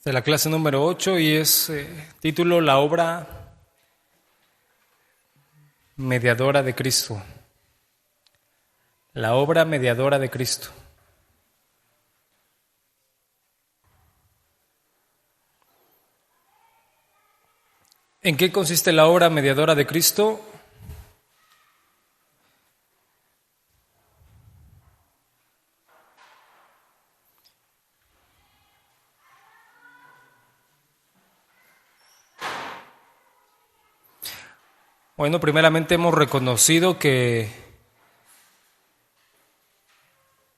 de la clase número 8 y es título La obra mediadora de Cristo. La obra mediadora de Cristo. ¿En qué consiste la obra mediadora de Cristo? Bueno, primeramente hemos reconocido que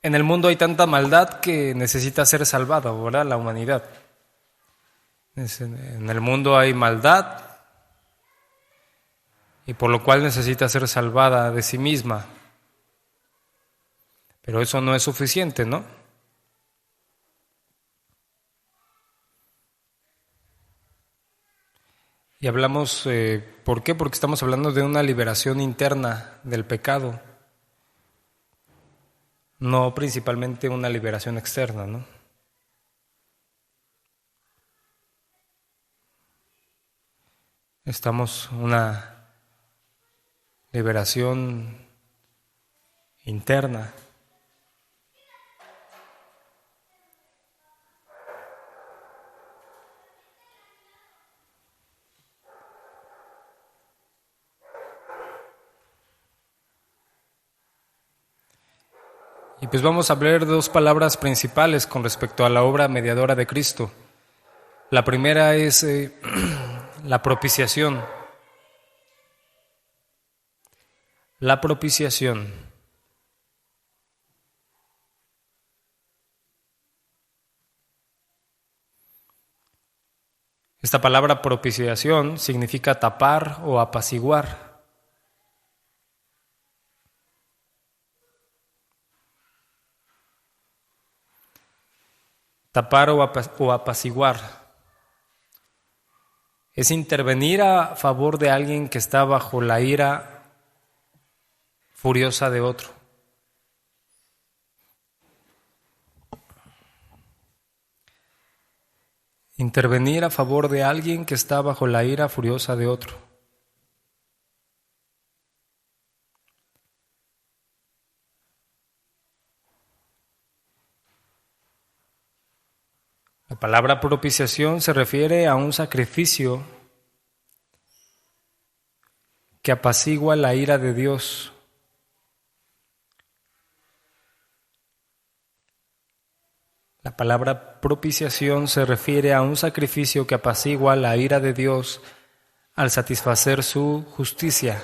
en el mundo hay tanta maldad que necesita ser salvada, ¿verdad? La humanidad. En el mundo hay maldad y por lo cual necesita ser salvada de sí misma. Pero eso no es suficiente, ¿no? Y hablamos, ¿por qué? Porque estamos hablando de una liberación interna del pecado, no principalmente una liberación externa, ¿no? Estamos una liberación interna. Y pues vamos a hablar dos palabras principales con respecto a la obra mediadora de Cristo. La primera es la propiciación. La propiciación. Esta palabra propiciación significa tapar o apaciguar. Tapar o apaciguar. Es intervenir a favor de alguien que está bajo la ira furiosa de otro. Intervenir a favor de alguien que está bajo la ira furiosa de otro. La palabra propiciación se refiere a un sacrificio que apacigua la ira de Dios. La palabra propiciación se refiere a un sacrificio que apacigua la ira de Dios al satisfacer su justicia.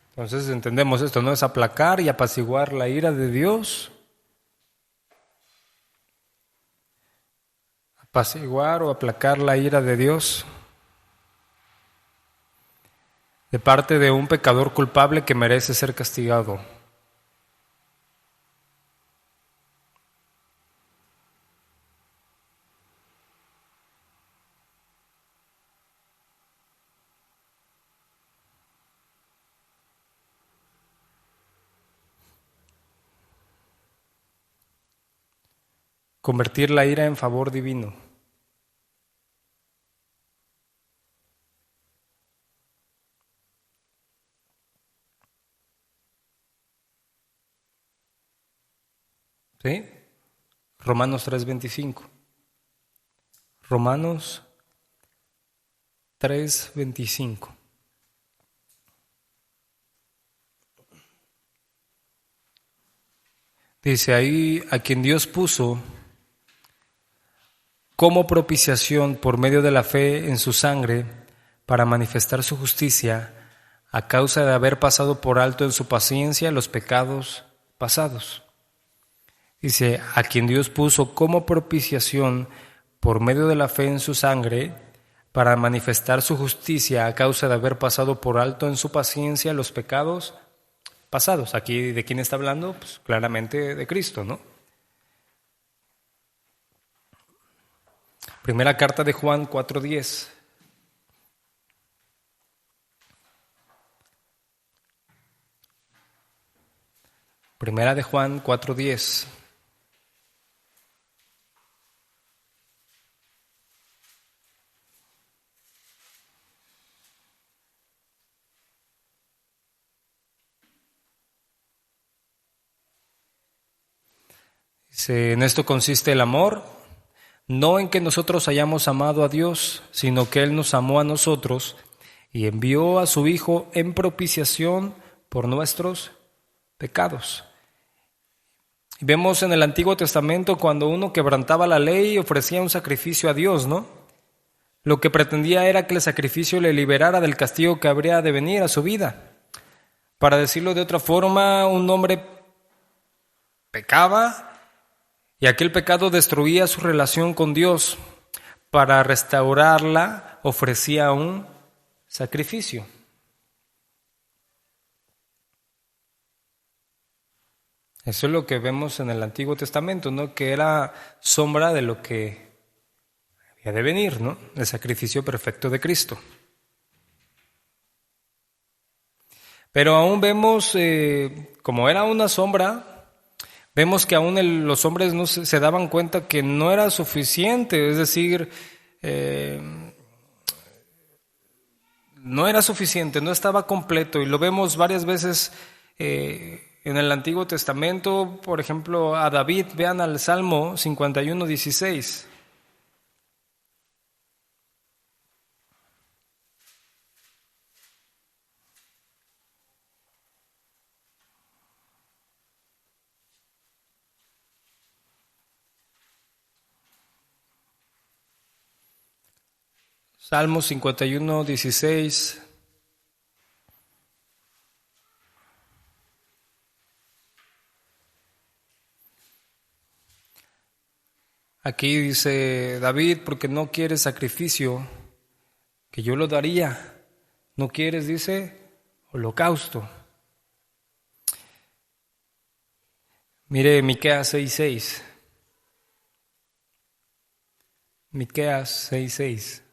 Entonces entendemos esto, ¿no? Es aplacar y apaciguar la ira de Dios. Apaciguar o aplacar la ira de Dios de parte de un pecador culpable que merece ser castigado. Convertir la ira en favor divino. ¿Sí? Romanos 3:25. Romanos 3:25. Dice ahí, a quien Dios puso como propiciación por medio de la fe en su sangre para manifestar su justicia a causa de haber pasado por alto en su paciencia los pecados pasados. Dice, a quien Dios puso como propiciación por medio de la fe en su sangre para manifestar su justicia a causa de haber pasado por alto en su paciencia los pecados pasados. Aquí, ¿de quién está hablando? Pues claramente de Cristo, ¿no? Primera carta de Juan 4:10. Primera de Juan 4:10. Dice, en esto consiste el amor, no en que nosotros hayamos amado a Dios, sino que Él nos amó a nosotros y envió a su Hijo en propiciación por nuestros pecados. Y vemos en el Antiguo Testamento cuando uno quebrantaba la ley ofrecía un sacrificio a Dios, ¿no? Lo que pretendía era que el sacrificio le liberara del castigo que habría de venir a su vida. Para decirlo de otra forma, un hombre pecaba y aquel pecado destruía su relación con Dios. Para restaurarla ofrecía un sacrificio. Eso es lo que vemos en el Antiguo Testamento, ¿no? Que era sombra de lo que había de venir, ¿no? El sacrificio perfecto de Cristo. Pero aún vemos, como era una sombra, vemos que aún los hombres no se daban cuenta que no era suficiente, es decir, no era suficiente, no estaba completo, y lo vemos varias veces en el Antiguo Testamento. Por ejemplo, a David, vean al Salmo 51:16. Salmo 51:16. Aquí dice David, porque no quieres sacrificio, que yo lo daría. No quieres, dice, holocausto. Mire Miqueas 6:6. Miqueas 6:6.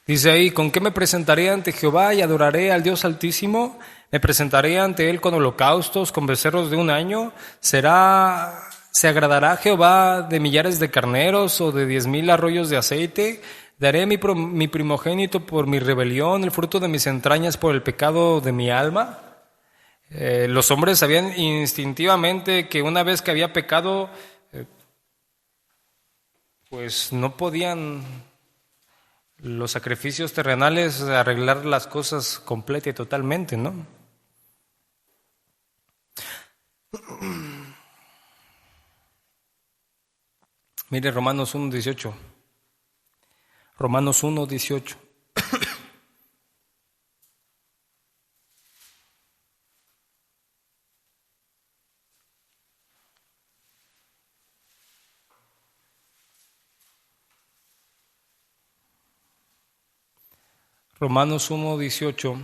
Dice ahí, ¿con qué me presentaré ante Jehová y adoraré al Dios Altísimo? ¿Me presentaré ante Él con holocaustos, con becerros de un año? ¿Se agradará Jehová de millares de carneros o de 10,000 arroyos de aceite? ¿Daré mi primogénito por mi rebelión, el fruto de mis entrañas por el pecado de mi alma? Los hombres sabían instintivamente que una vez que había pecado, pues no podían los sacrificios terrenales arreglar las cosas completa y totalmente, ¿no? Mire Romanos 1:18. Romanos 1:18. Romanos 1:18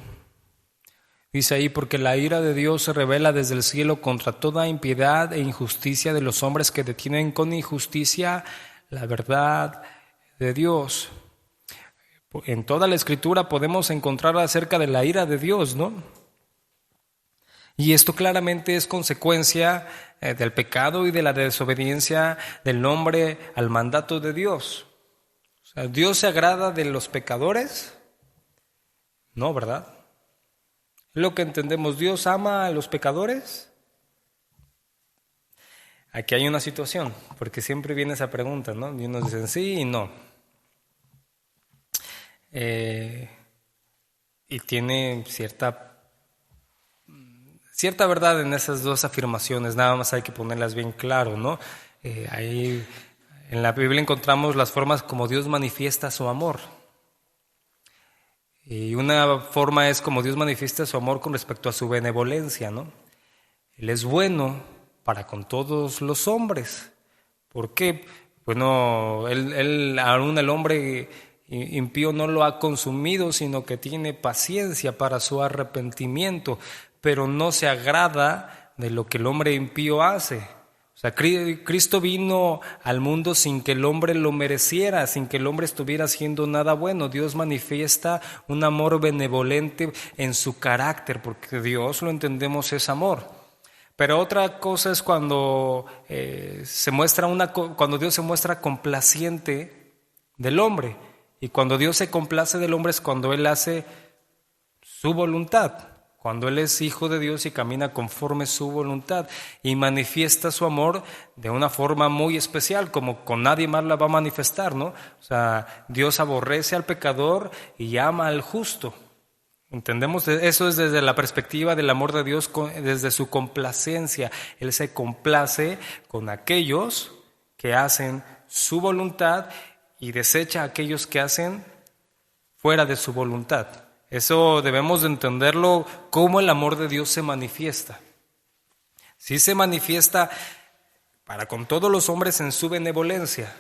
dice ahí, porque la ira de Dios se revela desde el cielo contra toda impiedad e injusticia de los hombres que detienen con injusticia la verdad de Dios. En toda la Escritura podemos encontrar acerca de la ira de Dios, ¿no? Y esto claramente es consecuencia del pecado y de la desobediencia del hombre al mandato de Dios. O sea, ¿Dios se agrada de los pecadores? No, ¿verdad? Es lo que entendemos. ¿Dios ama a los pecadores? Aquí hay una situación, porque siempre viene esa pregunta, ¿no? Y unos dicen sí y no. Y tiene cierta verdad en esas dos afirmaciones, nada más hay que ponerlas bien claro, ¿no? Ahí en la Biblia encontramos las formas como Dios manifiesta su amor. Y una forma es como Dios manifiesta su amor con respecto a su benevolencia, ¿no? Él es bueno para con todos los hombres. ¿Por qué? Bueno, él aún el hombre impío no lo ha consumido, sino que tiene paciencia para su arrepentimiento, pero no se agrada de lo que el hombre impío hace. O sea, Cristo vino al mundo sin que el hombre lo mereciera, sin que el hombre estuviera haciendo nada bueno. Dios manifiesta un amor benevolente en su carácter, porque Dios, lo entendemos, es amor. Pero otra cosa es cuando cuando Dios se muestra complaciente del hombre. Y cuando Dios se complace del hombre es cuando Él hace su voluntad, cuando Él es hijo de Dios y camina conforme su voluntad y manifiesta su amor de una forma muy especial, como con nadie más la va a manifestar, ¿no? O sea, Dios aborrece al pecador y ama al justo. ¿Entendemos? Eso es desde la perspectiva del amor de Dios, desde su complacencia. Él se complace con aquellos que hacen su voluntad y desecha a aquellos que hacen fuera de su voluntad. Eso debemos de entenderlo, cómo el amor de Dios se manifiesta. Sí se manifiesta para con todos los hombres en su benevolencia.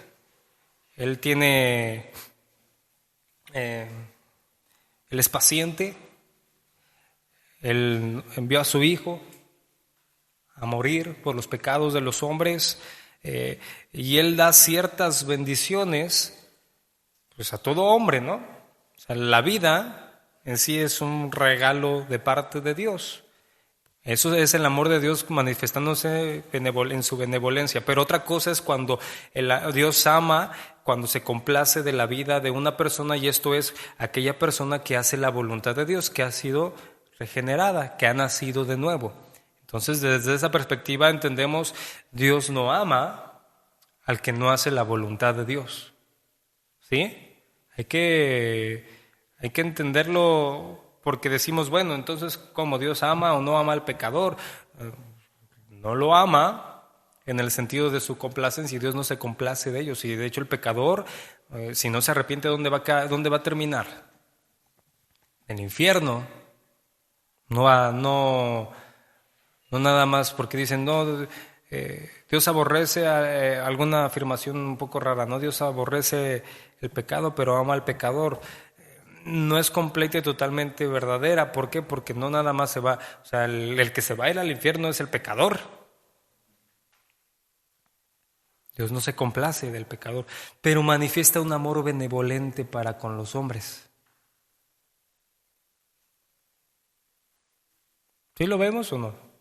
Él es paciente. Él envió a su Hijo a morir por los pecados de los hombres, y Él da ciertas bendiciones pues a todo hombre, ¿no? O sea, la vida en sí es un regalo de parte de Dios. Eso es el amor de Dios manifestándose en su benevolencia. Pero otra cosa es cuando Dios ama, cuando se complace de la vida de una persona, y esto es aquella persona que hace la voluntad de Dios, que ha sido regenerada, que ha nacido de nuevo. Entonces, desde esa perspectiva entendemos, Dios no ama al que no hace la voluntad de Dios. ¿Sí? Hay que entenderlo, porque decimos, bueno, entonces, ¿cómo Dios ama o no ama al pecador? No lo ama en el sentido de su complacencia, y Dios no se complace de ellos. Y de hecho el pecador, si no se arrepiente, ¿dónde va a terminar? En el infierno. No nada más porque dicen, no, Dios aborrece alguna afirmación un poco rara, ¿no? Dios aborrece el pecado, pero ama al pecador. No es completa y totalmente verdadera. ¿Por qué? Porque no nada más se va, o sea, el que se va a ir al infierno es el pecador. Dios no se complace del pecador, pero manifiesta un amor benevolente para con los hombres. ¿Sí lo vemos o no?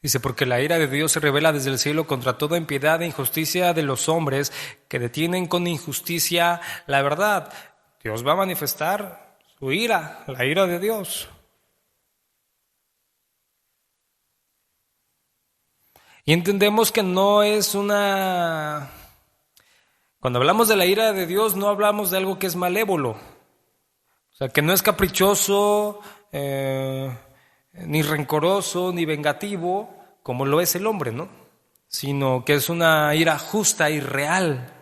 Dice, porque la ira de Dios se revela desde el cielo contra toda impiedad e injusticia de los hombres que detienen con injusticia la verdad. Dios va a manifestar su ira, la ira de Dios. Y entendemos que no es una... Cuando hablamos de la ira de Dios, no hablamos de algo que es malévolo. O sea, que no es caprichoso, ni rencoroso, ni vengativo, como lo es el hombre, ¿no? Sino que es una ira justa y real.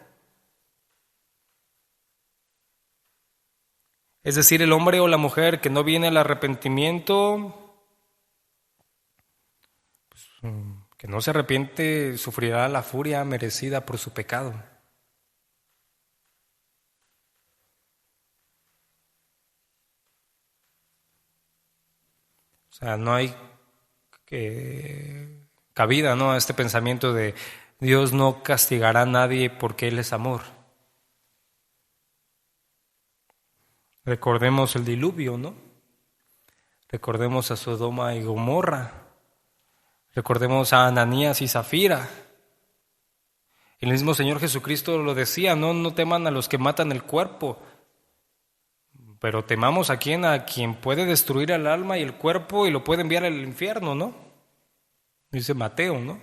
Es decir, el hombre o la mujer que no viene al arrepentimiento, que no se arrepiente, sufrirá la furia merecida por su pecado. O sea, no hay cabida, ¿no?, a este pensamiento de Dios no castigará a nadie porque Él es amor. Recordemos el diluvio, ¿no? Recordemos a Sodoma y Gomorra. Recordemos a Ananías y Zafira. El mismo Señor Jesucristo lo decía, no teman a los que matan el cuerpo, pero temamos a quien puede destruir el alma y el cuerpo y lo puede enviar al infierno, ¿no? Dice Mateo, ¿no?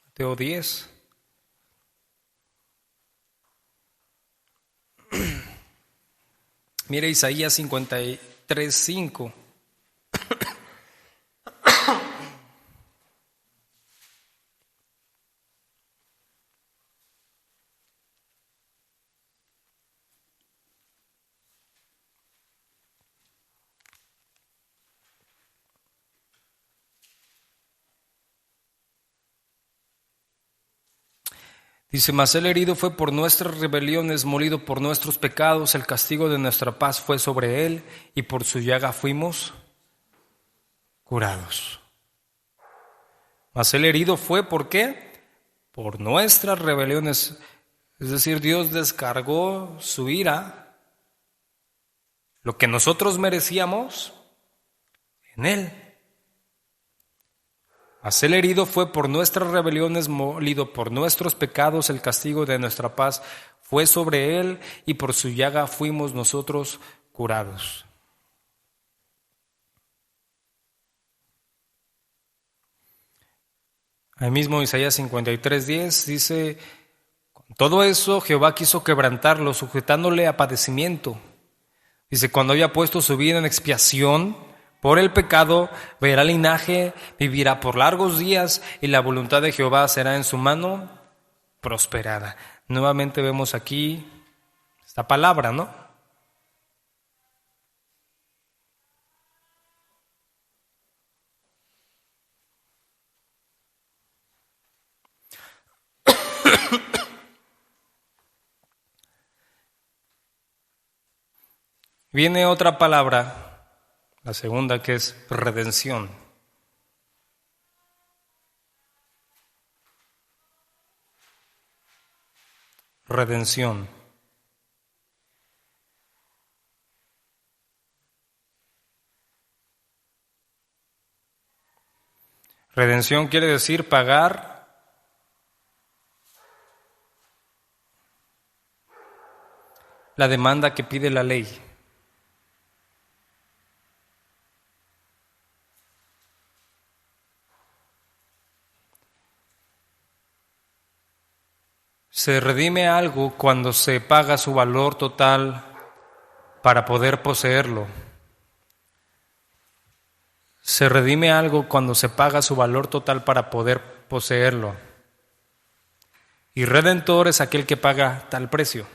Mateo 10. Mire Isaías 53:5. Dice, mas el herido fue por nuestras rebeliones, molido por nuestros pecados, el castigo de nuestra paz fue sobre él, y por su llaga fuimos curados. Mas el herido fue, ¿por qué? Por nuestras rebeliones. Es decir, Dios descargó su ira, lo que nosotros merecíamos, en él. Mas el herido fue por nuestras rebeliones, molido por nuestros pecados, el castigo de nuestra paz fue sobre él, y por su llaga fuimos nosotros curados. Ahí mismo Isaías 53:10 dice, con todo eso Jehová quiso quebrantarlo, sujetándole a padecimiento. Dice, cuando haya puesto su vida en expiación por el pecado, verá linaje, vivirá por largos días, y la voluntad de Jehová será en su mano prosperada. Nuevamente vemos aquí esta palabra, ¿no? Viene otra palabra, la segunda, que es redención. Redención. Redención quiere decir pagar la demanda que pide la ley. Se redime algo cuando se paga su valor total para poder poseerlo. Se redime algo cuando se paga su valor total para poder poseerlo. Y redentor es aquel que paga tal precio.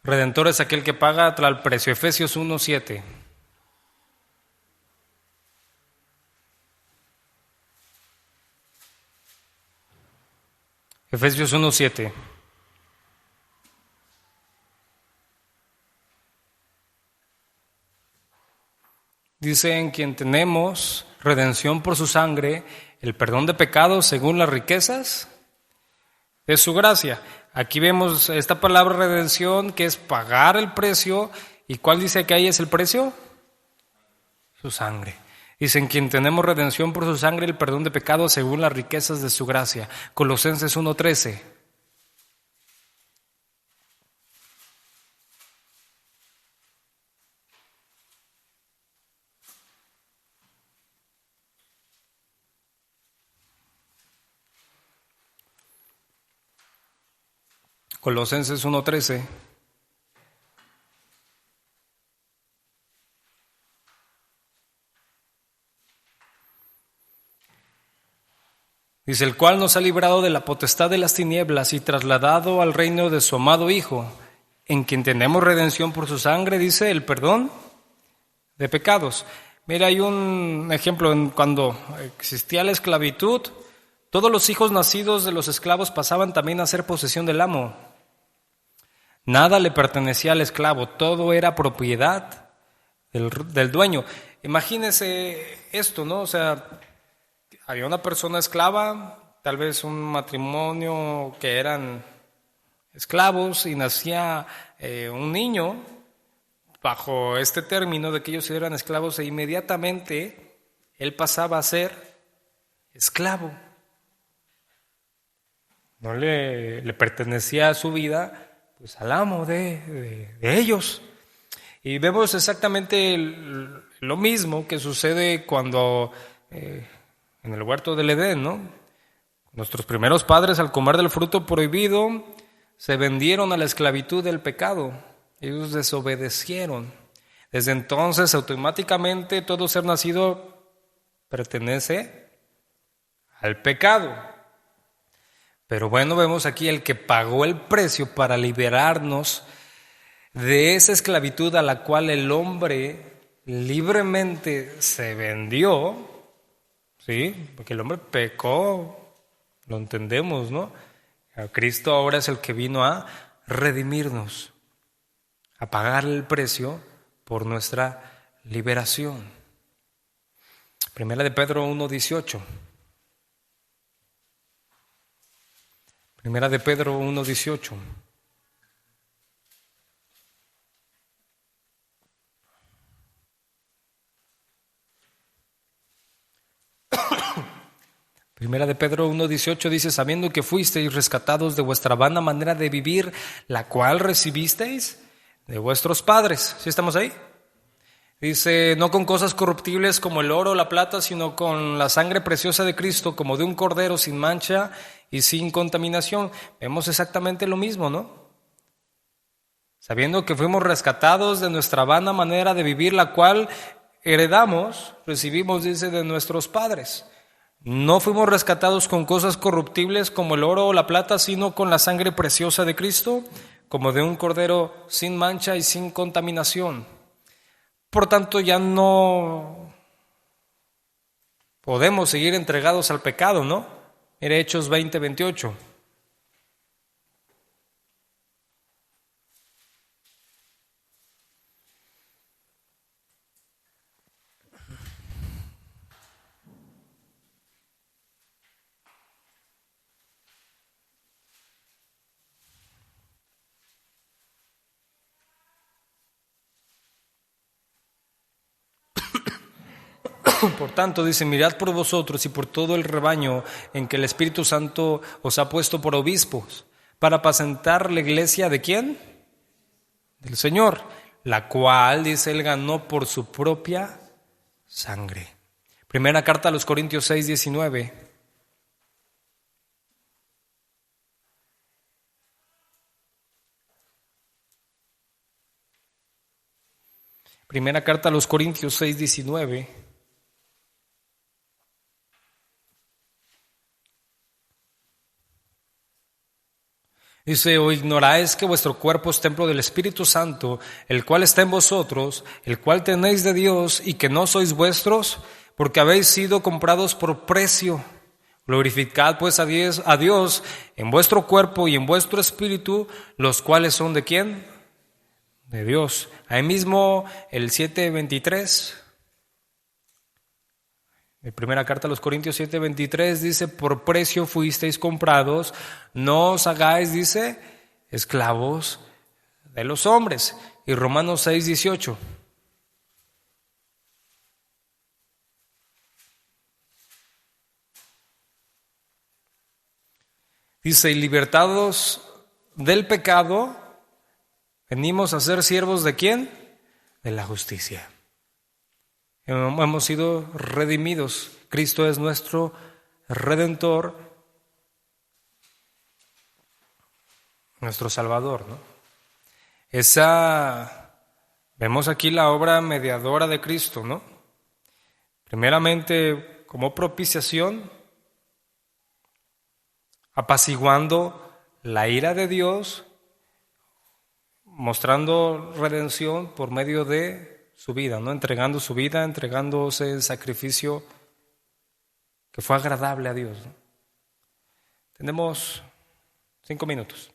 Redentor es aquel que paga tal precio. Efesios 1:7. Efesios 1:7. Dice, en quien tenemos redención por su sangre, el perdón de pecados según las riquezas de su gracia. Aquí vemos esta palabra redención, que es pagar el precio. ¿Y cuál dice que ahí es el precio? Su sangre. Dice, en quien tenemos redención por su sangre, el perdón de pecados según las riquezas de su gracia. Colosenses 1:13. Colosenses 1:13. Dice, el cual nos ha librado de la potestad de las tinieblas y trasladado al reino de su amado Hijo, en quien tenemos redención por su sangre, dice, el perdón de pecados. Mira, hay un ejemplo, cuando existía la esclavitud, todos los hijos nacidos de los esclavos pasaban también a ser posesión del amo. Nada le pertenecía al esclavo, todo era propiedad del dueño. Imagínese esto, ¿no? O sea, había una persona esclava, tal vez un matrimonio que eran esclavos, y nacía un niño bajo este término de que ellos eran esclavos, e inmediatamente él pasaba a ser esclavo. No le pertenecía a su vida, pues al amo de ellos. Y vemos exactamente lo mismo que sucede cuando en el huerto del Edén, ¿no? Nuestros primeros padres, al comer del fruto prohibido, se vendieron a la esclavitud del pecado. Ellos desobedecieron. Desde entonces, automáticamente, todo ser nacido pertenece al pecado. Pero bueno, vemos aquí el que pagó el precio para liberarnos de esa esclavitud a la cual el hombre libremente se vendió, ¿sí? Porque el hombre pecó, lo entendemos, ¿no? Cristo ahora es el que vino a redimirnos, a pagar el precio por nuestra liberación. Primera de Pedro 1:18. Primera de Pedro 1:18. Primera de Pedro 1:18 dice: sabiendo que fuisteis rescatados de vuestra vana manera de vivir, la cual recibisteis de vuestros padres. ¿Sí estamos ahí? Dice: no con cosas corruptibles como el oro o la plata, sino con la sangre preciosa de Cristo, como de un cordero sin mancha y sin contaminación. Vemos exactamente lo mismo, ¿no? Sabiendo que fuimos rescatados de nuestra vana manera de vivir, la cual heredamos, recibimos, dice, de nuestros padres. No fuimos rescatados con cosas corruptibles como el oro o la plata, sino con la sangre preciosa de Cristo, como de un cordero sin mancha y sin contaminación. Por tanto, ya no podemos seguir entregados al pecado, ¿no? Mire Hechos 20:28. Por tanto, dice: mirad por vosotros y por todo el rebaño en que el Espíritu Santo os ha puesto por obispos, para apacentar la iglesia ¿de quién? Del Señor, la cual, dice, Él ganó por su propia sangre. Primera carta a los Corintios 6:19. Primera carta a los Corintios 6:19. Dice: ¿o ignoráis que vuestro cuerpo es templo del Espíritu Santo, el cual está en vosotros, el cual tenéis de Dios, y que no sois vuestros, porque habéis sido comprados por precio? Glorificad pues a Dios en vuestro cuerpo y en vuestro espíritu, los cuales son ¿de quién? De Dios. Ahí mismo el 7:23. En primera carta a los Corintios 7:23 dice: por precio fuisteis comprados, no os hagáis, dice, esclavos de los hombres. Y Romanos 6:18. Dice: y libertados del pecado, venimos a ser siervos ¿de quién? De la justicia. Hemos sido redimidos. Cristo es nuestro Redentor, nuestro Salvador, ¿no? Vemos aquí la obra mediadora de Cristo, ¿no? Primeramente, como propiciación, apaciguando la ira de Dios, mostrando redención por medio de su vida, ¿no? Entregando su vida, entregándose el sacrificio que fue agradable a Dios, ¿no? Tenemos 5 minutos.